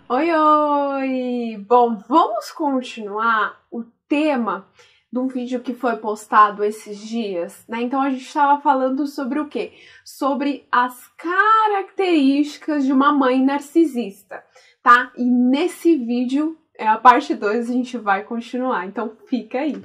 Oi, oi! Bom, vamos continuar o tema de um vídeo que foi postado esses dias, né? Então a gente estava falando sobre o quê? Sobre as características de uma mãe narcisista, tá? E nesse vídeo, a parte 2, a gente vai continuar, então fica aí.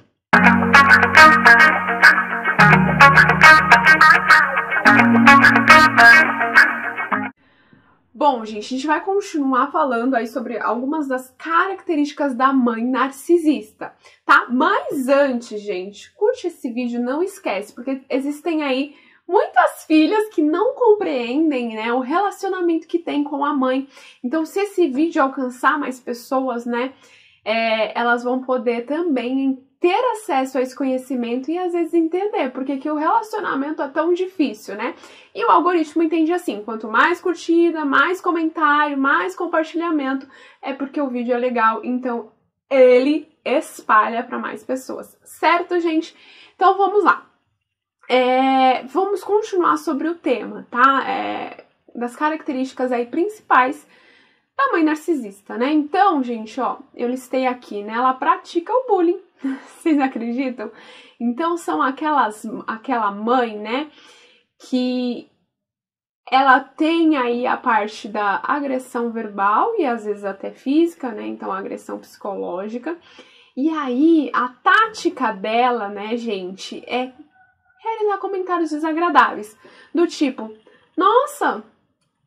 Bom, gente, a gente vai continuar falando aí sobre algumas das características da mãe narcisista, tá? Mas antes, gente, curte esse vídeo, não esquece, porque existem aí muitas filhas que não compreendem, né, o relacionamento que tem com a mãe. Então, se esse vídeo alcançar mais pessoas, né, elas vão poder também ter acesso a esse conhecimento e às vezes entender porque que o relacionamento é tão difícil, né? E o algoritmo entende assim, quanto mais curtida, mais comentário, mais compartilhamento, é porque o vídeo é legal, então ele espalha para mais pessoas, certo, gente? Então vamos lá. Vamos continuar sobre o tema, tá? Das características aí principais da mãe narcisista, né? Então, gente, ó, eu listei aqui, né? Ela pratica o bullying. Vocês acreditam? Então, são aquela mãe, né? Que ela tem aí a parte da agressão verbal e às vezes até física, né? Então, a agressão psicológica. E aí, a tática dela, né, gente, é realizar comentários desagradáveis. Do tipo, nossa,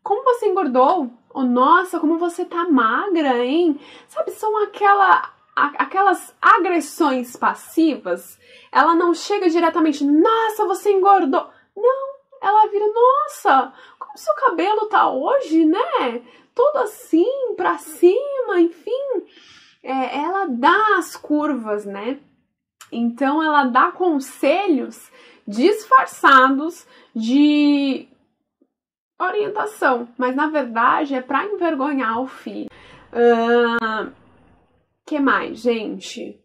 como você engordou? Ou, nossa, como você tá magra, hein? Sabe, são aquelas agressões passivas. Ela não chega diretamente, nossa, você engordou. Não, ela vira, nossa, como seu cabelo tá hoje, né? Todo assim, pra cima, enfim. Ela dá as curvas, né? Então, ela dá conselhos disfarçados de orientação, mas na verdade é para envergonhar o filho. Que mais, gente?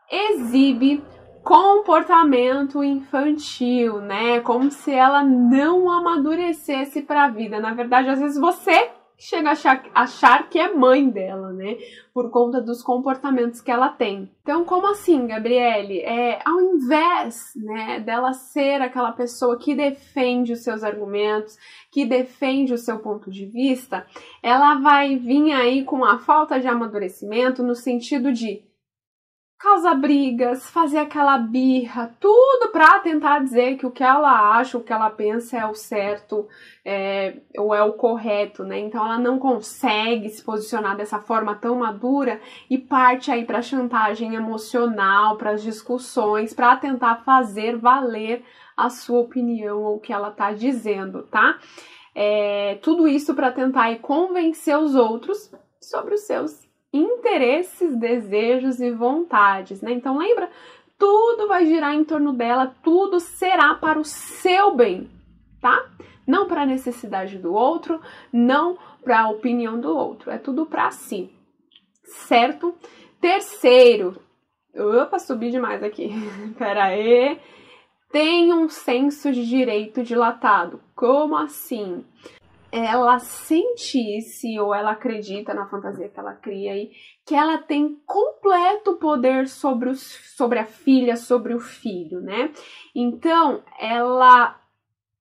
Exibe comportamento infantil, né? Como se ela não amadurecesse para a vida. Na verdade, às vezes você chega a achar que é mãe dela, né? Por conta dos comportamentos que ela tem. Então, como assim, Gabriele? Ao invés, né, dela ser aquela pessoa que defende os seus argumentos, que defende o seu ponto de vista, ela vai vir aí com a falta de amadurecimento no sentido de causar brigas, fazer aquela birra, tudo pra tentar dizer que o que ela acha, o que ela pensa é o certo, ou é o correto, né? Então ela não consegue se posicionar dessa forma tão madura e parte aí pra chantagem emocional, pras discussões, pra tentar fazer valer a sua opinião ou o que ela tá dizendo, tá? Tudo isso pra tentar aí convencer os outros sobre os seus interesses, desejos e vontades, né? Então lembra, tudo vai girar em torno dela, tudo será para o seu bem, tá? Não para a necessidade do outro, não para a opinião do outro, é tudo para si, certo? Terceiro, opa, subi demais aqui, pera aí, tem um senso de direito dilatado. Como assim? Ela sente ou ela acredita na fantasia que ela cria aí, que ela tem completo poder sobre a filha, sobre o filho, né? Então, ela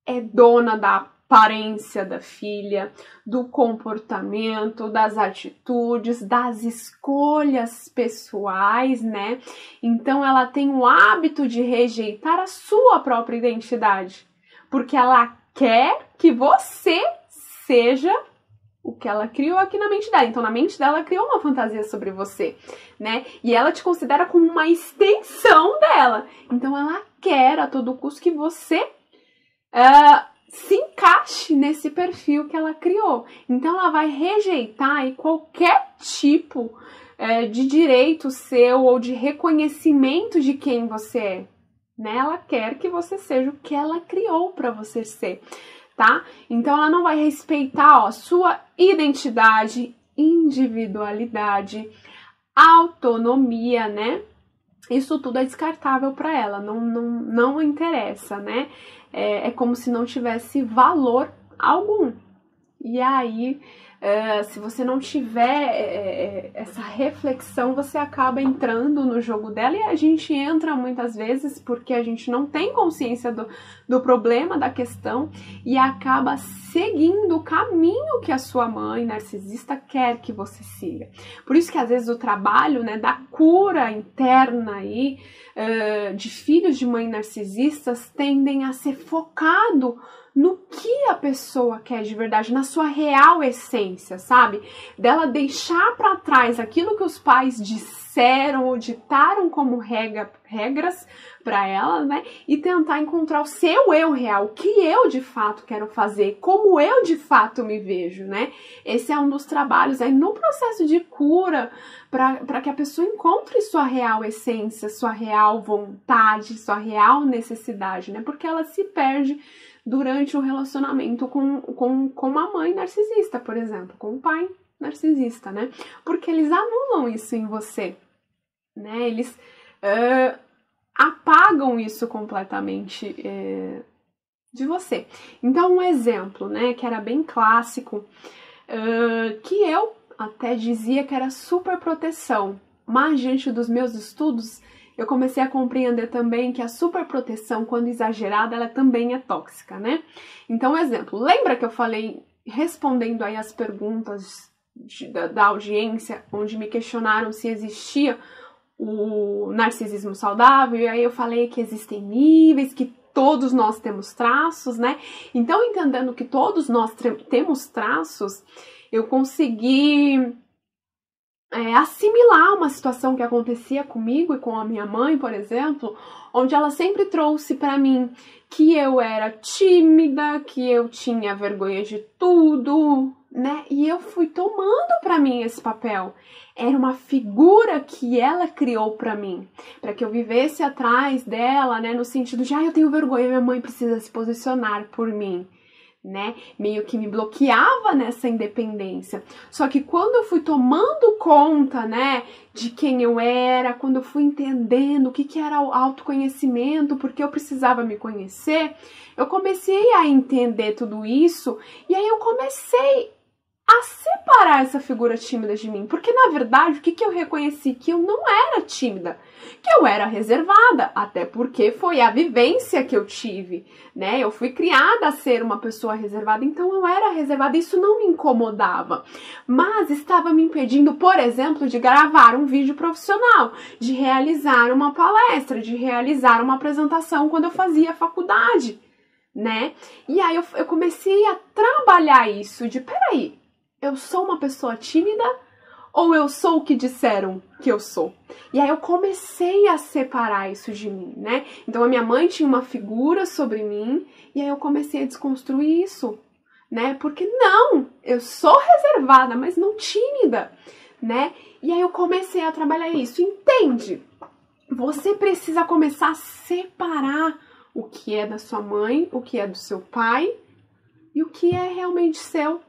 é dona da aparência da filha, do comportamento, das atitudes, das escolhas pessoais, né? Então, ela tem o hábito de rejeitar a sua própria identidade, porque ela quer que você seja o que ela criou aqui na mente dela. Então, na mente dela, ela criou uma fantasia sobre você, né? E ela te considera como uma extensão dela. Então, ela quer a todo custo que você se encaixe nesse perfil que ela criou. Então, ela vai rejeitar aí qualquer tipo de direito seu ou de reconhecimento de quem você é, né? Ela quer que você seja o que ela criou para você ser. Tá? Então ela não vai respeitar, ó, sua identidade, individualidade, autonomia, né? Isso tudo é descartável para ela, não interessa, né? É como se não tivesse valor algum. E aí, se você não tiver essa reflexão, você acaba entrando no jogo dela, e a gente entra muitas vezes porque a gente não tem consciência do problema, da questão, e acaba seguindo o caminho que a sua mãe narcisista quer que você siga. Por isso que às vezes o trabalho, né, da cura interna aí, de filhos de mãe narcisistas tendem a ser focado no que a pessoa quer de verdade, na sua real essência, sabe? Dela deixar para trás aquilo que os pais disseram ou ditaram como regras para ela, né? E tentar encontrar o seu eu real, o que eu de fato quero fazer, como eu de fato me vejo, né? Esse é um dos trabalhos aí no processo de cura, para que a pessoa encontre sua real essência, sua real vontade, sua real necessidade, né? Porque ela se perde durante o relacionamento com a mãe narcisista, por exemplo, com o pai narcisista, né? Porque eles anulam isso em você, né? Eles apagam isso completamente de você. Então, um exemplo, né, que era bem clássico, que eu até dizia que era super proteção, mas diante dos meus estudos, eu comecei a compreender também que a superproteção, quando exagerada, ela também é tóxica, né? Então, exemplo, lembra que eu falei, respondendo aí as perguntas da audiência, onde me questionaram se existia o narcisismo saudável, e aí eu falei que existem níveis, que todos nós temos traços, né? Então, entendendo que todos nós temos traços, eu consegui assimilar uma situação que acontecia comigo e com a minha mãe, por exemplo, onde ela sempre trouxe para mim que eu era tímida, que eu tinha vergonha de tudo, né? E eu fui tomando para mim esse papel. Era uma figura que ela criou para mim, para que eu vivesse atrás dela, né? No sentido de, eu tenho vergonha, minha mãe precisa se posicionar por mim, né? Meio que me bloqueava nessa independência. Só que quando eu fui tomando conta, né, de quem eu era, quando eu fui entendendo o que era o autoconhecimento, porque eu precisava me conhecer, eu comecei a entender tudo isso, e aí eu comecei a separar essa figura tímida de mim, porque na verdade o que eu reconheci? Que eu não era tímida, que eu era reservada, até porque foi a vivência que eu tive, né? Eu fui criada a ser uma pessoa reservada, então eu era reservada, isso não me incomodava, mas estava me impedindo, por exemplo, de gravar um vídeo profissional, de realizar uma palestra, de realizar uma apresentação quando eu fazia faculdade, né? E aí eu comecei a trabalhar isso de, peraí, eu sou uma pessoa tímida ou eu sou o que disseram que eu sou? E aí eu comecei a separar isso de mim, né? Então a minha mãe tinha uma figura sobre mim e aí eu comecei a desconstruir isso, né? Porque não, eu sou reservada, mas não tímida, né? E aí eu comecei a trabalhar isso. Entende? Você precisa começar a separar o que é da sua mãe, o que é do seu pai e o que é realmente seu,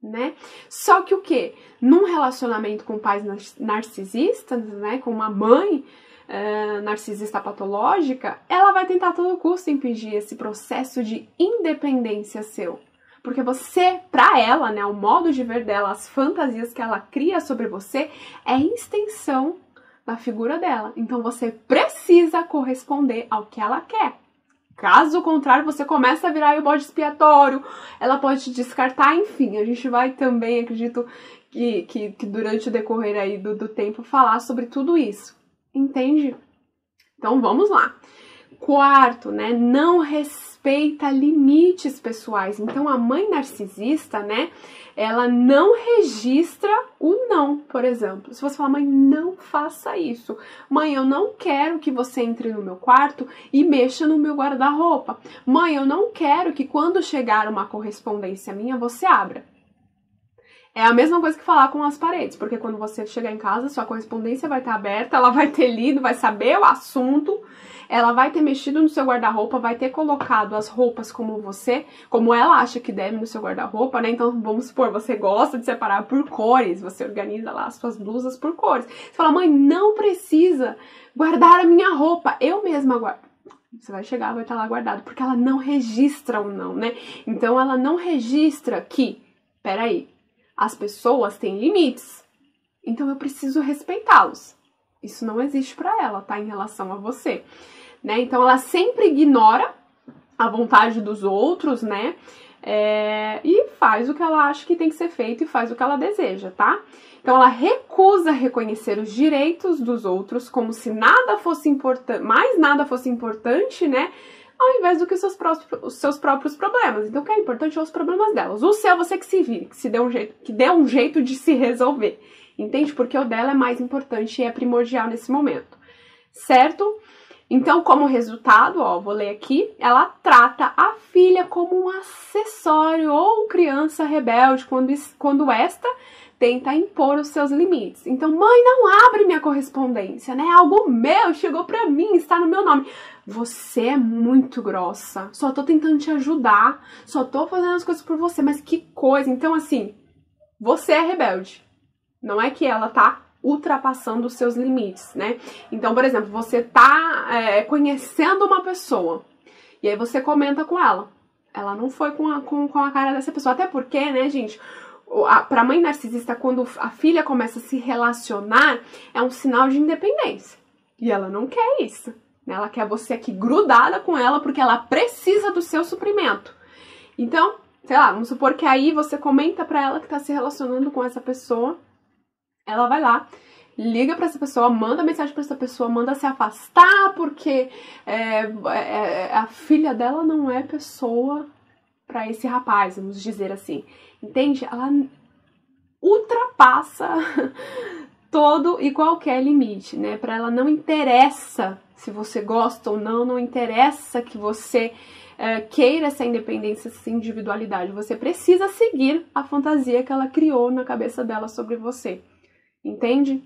né? Só que o quê? Num relacionamento com pais narcisistas, né, com uma mãe narcisista patológica, ela vai tentar a todo custo impedir esse processo de independência seu. Porque você, pra ela, né, o modo de ver dela, as fantasias que ela cria sobre você, é extensão da figura dela. Então você precisa corresponder ao que ela quer. Caso contrário, você começa a virar o bode expiatório, ela pode te descartar, enfim. A gente vai também, acredito, que durante o decorrer aí do tempo, falar sobre tudo isso. Entende? Então, vamos lá. Quarto, né? Não respeita limites pessoais. Então, a mãe narcisista, né? Ela não registra o não, por exemplo. Se você falar, mãe, não faça isso. Mãe, eu não quero que você entre no meu quarto e mexa no meu guarda-roupa. Mãe, eu não quero que quando chegar uma correspondência minha, você abra. É a mesma coisa que falar com as paredes, porque quando você chegar em casa, sua correspondência vai estar aberta, ela vai ter lido, vai saber o assunto, ela vai ter mexido no seu guarda-roupa, vai ter colocado as roupas como ela acha que deve no seu guarda-roupa, né? Então, vamos supor, você gosta de separar por cores, você organiza lá as suas blusas por cores. Você fala, mãe, não precisa guardar a minha roupa, eu mesma guardo. Você vai chegar, vai estar lá guardado, porque ela não registra o não, né? Então, ela não registra que peraí, as pessoas têm limites, então eu preciso respeitá-los. Isso não existe para ela, tá? Em relação a você, né? Então ela sempre ignora a vontade dos outros, né? E faz o que ela acha que tem que ser feito e faz o que ela deseja, tá? Então ela recusa reconhecer os direitos dos outros como se nada fosse importante, mais nada fosse importante, né? Ao invés do que os seus próprios problemas. Então o que é importante são os problemas delas. O seu você que se vire, que dê um jeito de se resolver. Entende? Porque o dela é mais importante e é primordial nesse momento. Certo? Então, como resultado, ó, vou ler aqui, ela trata a filha como um acessório ou criança rebelde quando esta tenta impor os seus limites. Então, mãe, não abre minha correspondência, né? Algo meu chegou pra mim, está no meu nome. Você é muito grossa, só tô tentando te ajudar, só tô fazendo as coisas por você, mas que coisa. Então, assim, você é rebelde. Não é que ela tá ultrapassando os seus limites, né? Então, por exemplo, você tá conhecendo uma pessoa e aí você comenta com ela. Ela não foi com a cara dessa pessoa. Até porque, né, gente, pra mãe narcisista, quando a filha começa a se relacionar, é um sinal de independência. E ela não quer isso. Né? Ela quer você aqui grudada com ela porque ela precisa do seu suprimento. Então, sei lá, vamos supor que aí você comenta pra ela que tá se relacionando com essa pessoa. Ela vai lá, liga pra essa pessoa, manda mensagem pra essa pessoa, manda se afastar porque a filha dela não é pessoa pra esse rapaz, vamos dizer assim. Entende? Ela ultrapassa todo e qualquer limite, né? Pra ela não interessa se você gosta ou não, não interessa que você queira essa independência, essa individualidade. Você precisa seguir a fantasia que ela criou na cabeça dela sobre você. Entende?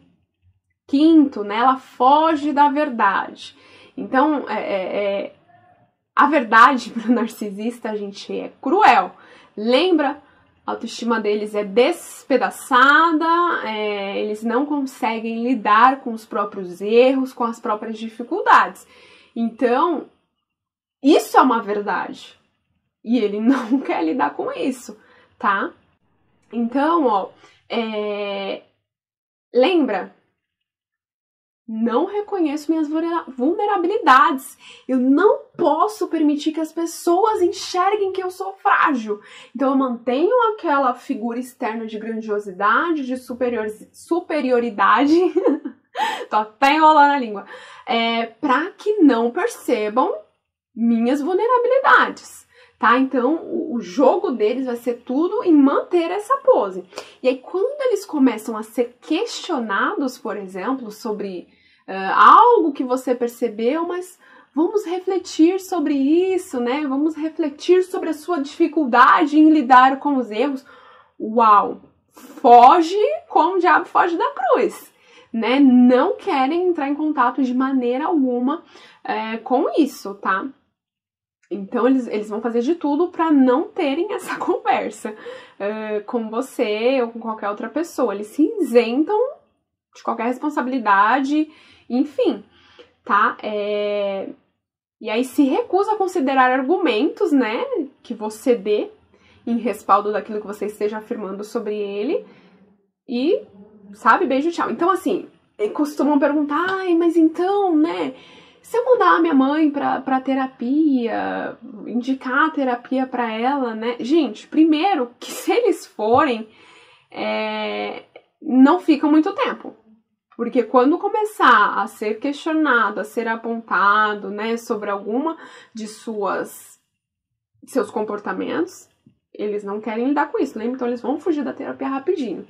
Quinto, né? Ela foge da verdade. Então, a verdade para o narcisista, gente, é cruel. Lembra? A autoestima deles é despedaçada, eles não conseguem lidar com os próprios erros, com as próprias dificuldades. Então, isso é uma verdade. E ele não quer lidar com isso, tá? Então, ó, lembra? Não reconheço minhas vulnerabilidades. Eu não posso permitir que as pessoas enxerguem que eu sou frágil. Então eu mantenho aquela figura externa de grandiosidade, de superioridade. Tô até enrolando a língua. Para que não percebam minhas vulnerabilidades. Tá? Então, o jogo deles vai ser tudo em manter essa pose. E aí, quando eles começam a ser questionados, por exemplo, sobre algo que você percebeu, mas vamos refletir sobre isso, né? Vamos refletir sobre a sua dificuldade em lidar com os erros. Uau! Foge como o diabo foge da cruz, né? Não querem entrar em contato de maneira alguma com isso, tá? Então, eles vão fazer de tudo para não terem essa conversa com você ou com qualquer outra pessoa. Eles se isentam de qualquer responsabilidade, enfim, tá? E aí se recusa a considerar argumentos, né, que você dê em respaldo daquilo que você esteja afirmando sobre ele e, sabe, beijo, tchau. Então, assim, costumam perguntar, ai, mas então, né, se eu mandar a minha mãe pra terapia, indicar a terapia pra ela, né? Gente, primeiro, que se eles forem, não fica muito tempo. Porque quando começar a ser questionado, a ser apontado, né, sobre alguma de seus comportamentos, eles não querem lidar com isso, lembra? Então eles vão fugir da terapia rapidinho.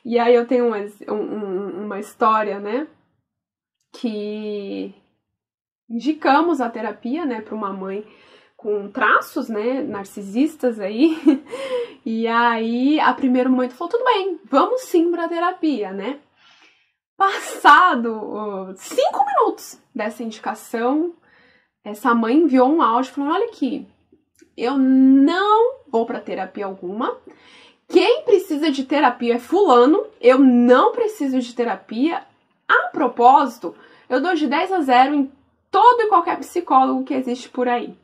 E aí eu tenho uma história, né, que indicamos a terapia, né, para uma mãe com traços, né, narcisistas aí. E aí, a primeiro momento falou, tudo bem, vamos sim pra terapia, né? Passado 5 minutos dessa indicação, essa mãe enviou um áudio falando, olha aqui, eu não vou pra terapia alguma, quem precisa de terapia é fulano, eu não preciso de terapia. A propósito, eu dou de 10 a 0 em todo e qualquer psicólogo que existe por aí,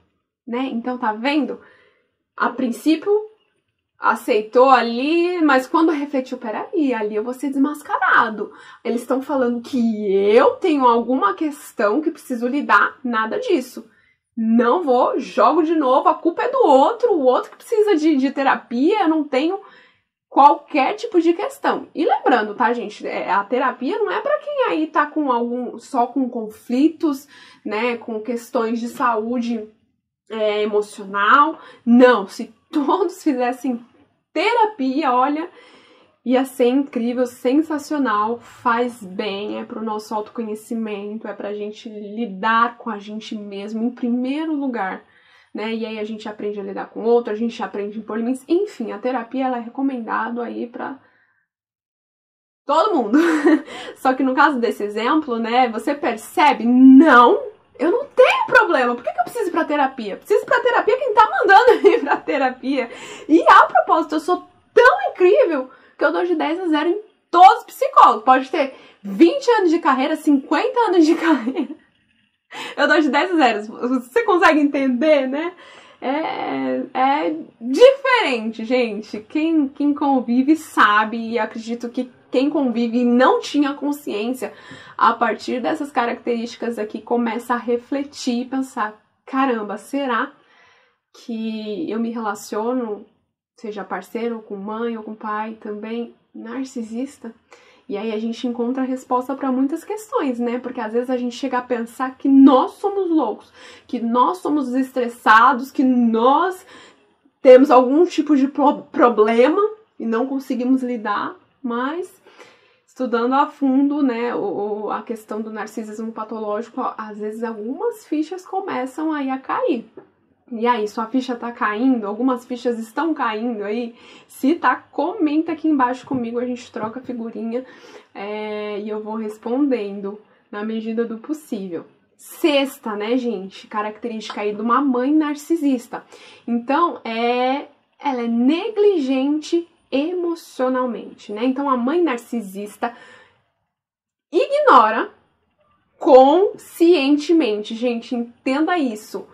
né? Então, tá vendo? A princípio, aceitou ali, mas quando refletiu, peraí, ali eu vou ser desmascarado. Eles estão falando que eu tenho alguma questão que preciso lidar, nada disso. Não vou, jogo de novo, a culpa é do outro, o outro que precisa de terapia, eu não tenho qualquer tipo de questão. E lembrando, tá, gente, a terapia não é para quem aí tá só com conflitos, né, com questões de saúde emocional. Não, se todos fizessem terapia, olha, ia ser incrível, sensacional, faz bem, é pro nosso autoconhecimento, é pra gente lidar com a gente mesmo em primeiro lugar, né? E aí a gente aprende a lidar com o outro, a gente aprende a impor limites, enfim, a terapia ela é recomendada aí pra todo mundo. Só que no caso desse exemplo, né, você percebe, não, eu não tenho problema, por que eu preciso ir pra terapia? Preciso ir pra terapia quem tá mandando ir pra terapia. E a propósito, eu sou tão incrível que eu dou de 10 a 0 em todos os psicólogos. Pode ter 20 anos de carreira, 50 anos de carreira. Eu dou de 10 a 0. Você consegue entender, né? É diferente, gente. Quem convive sabe, e acredito que quem convive e não tinha consciência, a partir dessas características aqui, começa a refletir e pensar, caramba, será que eu me relaciono, seja parceiro, com mãe ou com pai, também narcisista? E aí a gente encontra a resposta para muitas questões, né? Porque às vezes a gente chega a pensar que nós somos loucos, que nós somos estressados, que nós temos algum tipo de problema e não conseguimos lidar, mas estudando a fundo, né, a questão do narcisismo patológico, às vezes algumas fichas começam aí a cair. E aí, sua ficha tá caindo? Algumas fichas estão caindo aí? Se tá, comenta aqui embaixo comigo, a gente troca figurinha e eu vou respondendo na medida do possível. Sexta, né, gente? Característica aí de uma mãe narcisista. Então, ela é negligente emocionalmente, né? Então, a mãe narcisista ignora conscientemente. Gente, entenda isso.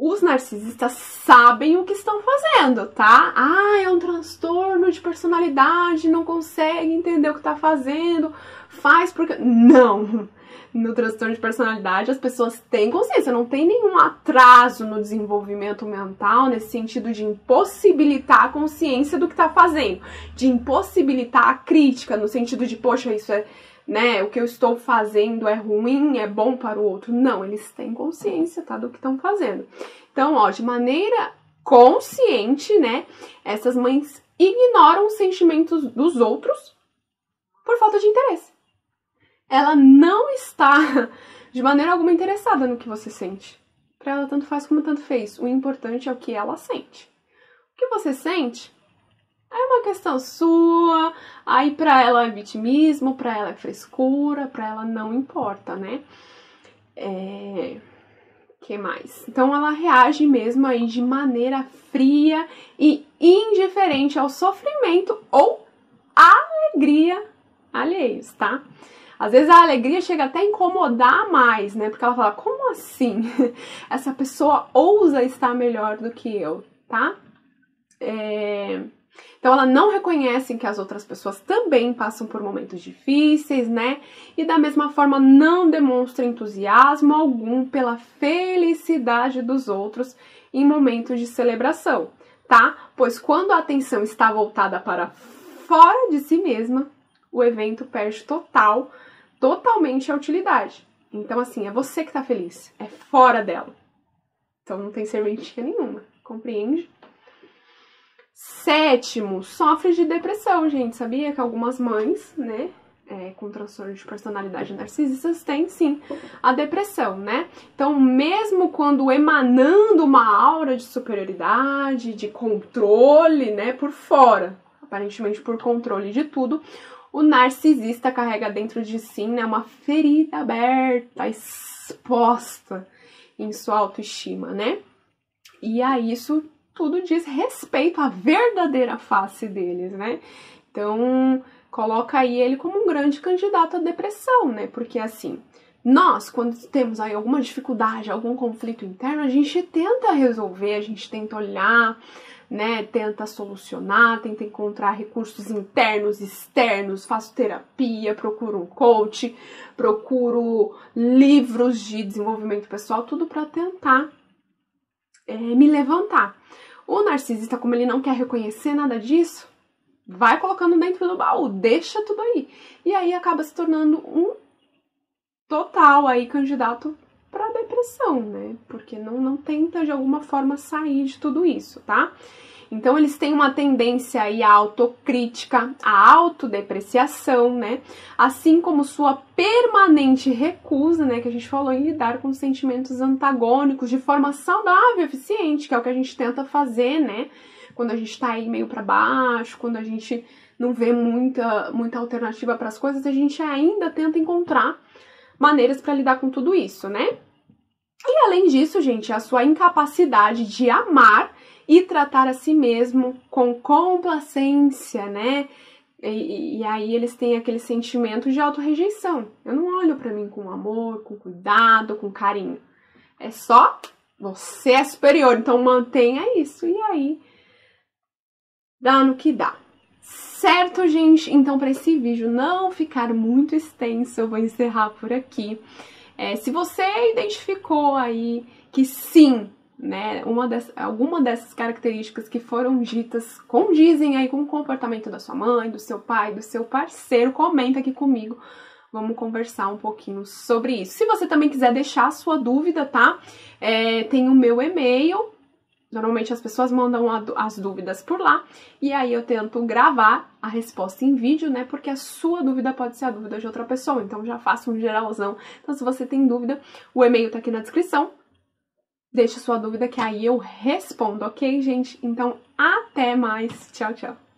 Os narcisistas sabem o que estão fazendo, tá? É um transtorno de personalidade, não consegue entender o que tá fazendo, faz porque... Não! No transtorno de personalidade, as pessoas têm consciência, não tem nenhum atraso no desenvolvimento mental, nesse sentido de impossibilitar a consciência do que tá fazendo, de impossibilitar a crítica, no sentido de, poxa, isso né, o que eu estou fazendo é ruim, é bom para o outro. Não, eles têm consciência, tá, do que estão fazendo. Então, ó, de maneira consciente, né, essas mães ignoram os sentimentos dos outros por falta de interesse. Ela não está de maneira alguma interessada no que você sente. Para ela tanto faz como tanto fez. O importante é o que ela sente. O que você sente é uma questão sua, aí pra ela é vitimismo, pra ela é frescura, pra ela não importa, né? Que mais? Então ela reage mesmo aí de maneira fria e indiferente ao sofrimento ou alegria alheios, tá? Às vezes a alegria chega até a incomodar mais, né? Porque ela fala, como assim? Essa pessoa ousa estar melhor do que eu, tá? Então ela não reconhece que as outras pessoas também passam por momentos difíceis, né? E da mesma forma não demonstra entusiasmo algum pela felicidade dos outros em momentos de celebração, tá? Pois quando a atenção está voltada para fora de si mesma, o evento perde totalmente a utilidade. Então assim, é você que tá feliz, é fora dela. Então não tem serventia nenhuma, compreende? Sétimo, sofre de depressão, gente. Sabia que algumas mães, né, com transtorno de personalidade narcisistas têm, sim, a depressão, né? Então, mesmo quando emanando uma aura de superioridade, de controle, né, por fora, aparentemente por controle de tudo, o narcisista carrega dentro de si, né, uma ferida aberta, exposta em sua autoestima, né? E a isso tudo diz respeito à verdadeira face deles, né? Então, coloca aí ele como um grande candidato à depressão, né? Porque, assim, nós, quando temos aí alguma dificuldade, algum conflito interno, a gente tenta resolver, a gente tenta olhar, né? Tenta solucionar, tenta encontrar recursos internos, externos, faço terapia, procuro um coach, procuro livros de desenvolvimento pessoal, tudo para tentar me levantar. O narcisista, como ele não quer reconhecer nada disso, vai colocando dentro do baú, deixa tudo aí. E aí acaba se tornando um total aí candidato para depressão, né? Porque não tenta de alguma forma sair de tudo isso, tá? Então eles têm uma tendência aí à autocrítica, à autodepreciação, né? Assim como sua permanente recusa, né? Que a gente falou em lidar com sentimentos antagônicos de forma saudável, eficiente, que é o que a gente tenta fazer, né? Quando a gente tá aí meio para baixo, quando a gente não vê muita alternativa para as coisas, a gente ainda tenta encontrar maneiras para lidar com tudo isso, né? E além disso, gente, a sua incapacidade de amar e tratar a si mesmo com complacência, né? E aí eles têm aquele sentimento de autorrejeição. Eu não olho para mim com amor, com cuidado, com carinho. É só você é superior, então mantenha isso. E aí dá no que dá. Certo, gente? Então, para esse vídeo não ficar muito extenso, eu vou encerrar por aqui. Se você identificou aí que sim, né, alguma dessas características que foram ditas condizem aí com o comportamento da sua mãe, do seu pai, do seu parceiro, comenta aqui comigo. Vamos conversar um pouquinho sobre isso. Se você também quiser deixar a sua dúvida, tá? Tem o meu e-mail. Normalmente as pessoas mandam as dúvidas por lá, e aí eu tento gravar a resposta em vídeo, né, porque a sua dúvida pode ser a dúvida de outra pessoa, então já faço um geralzão. Então se você tem dúvida, o e-mail tá aqui na descrição, deixa sua dúvida que aí eu respondo, ok, gente? Então até mais, tchau, tchau!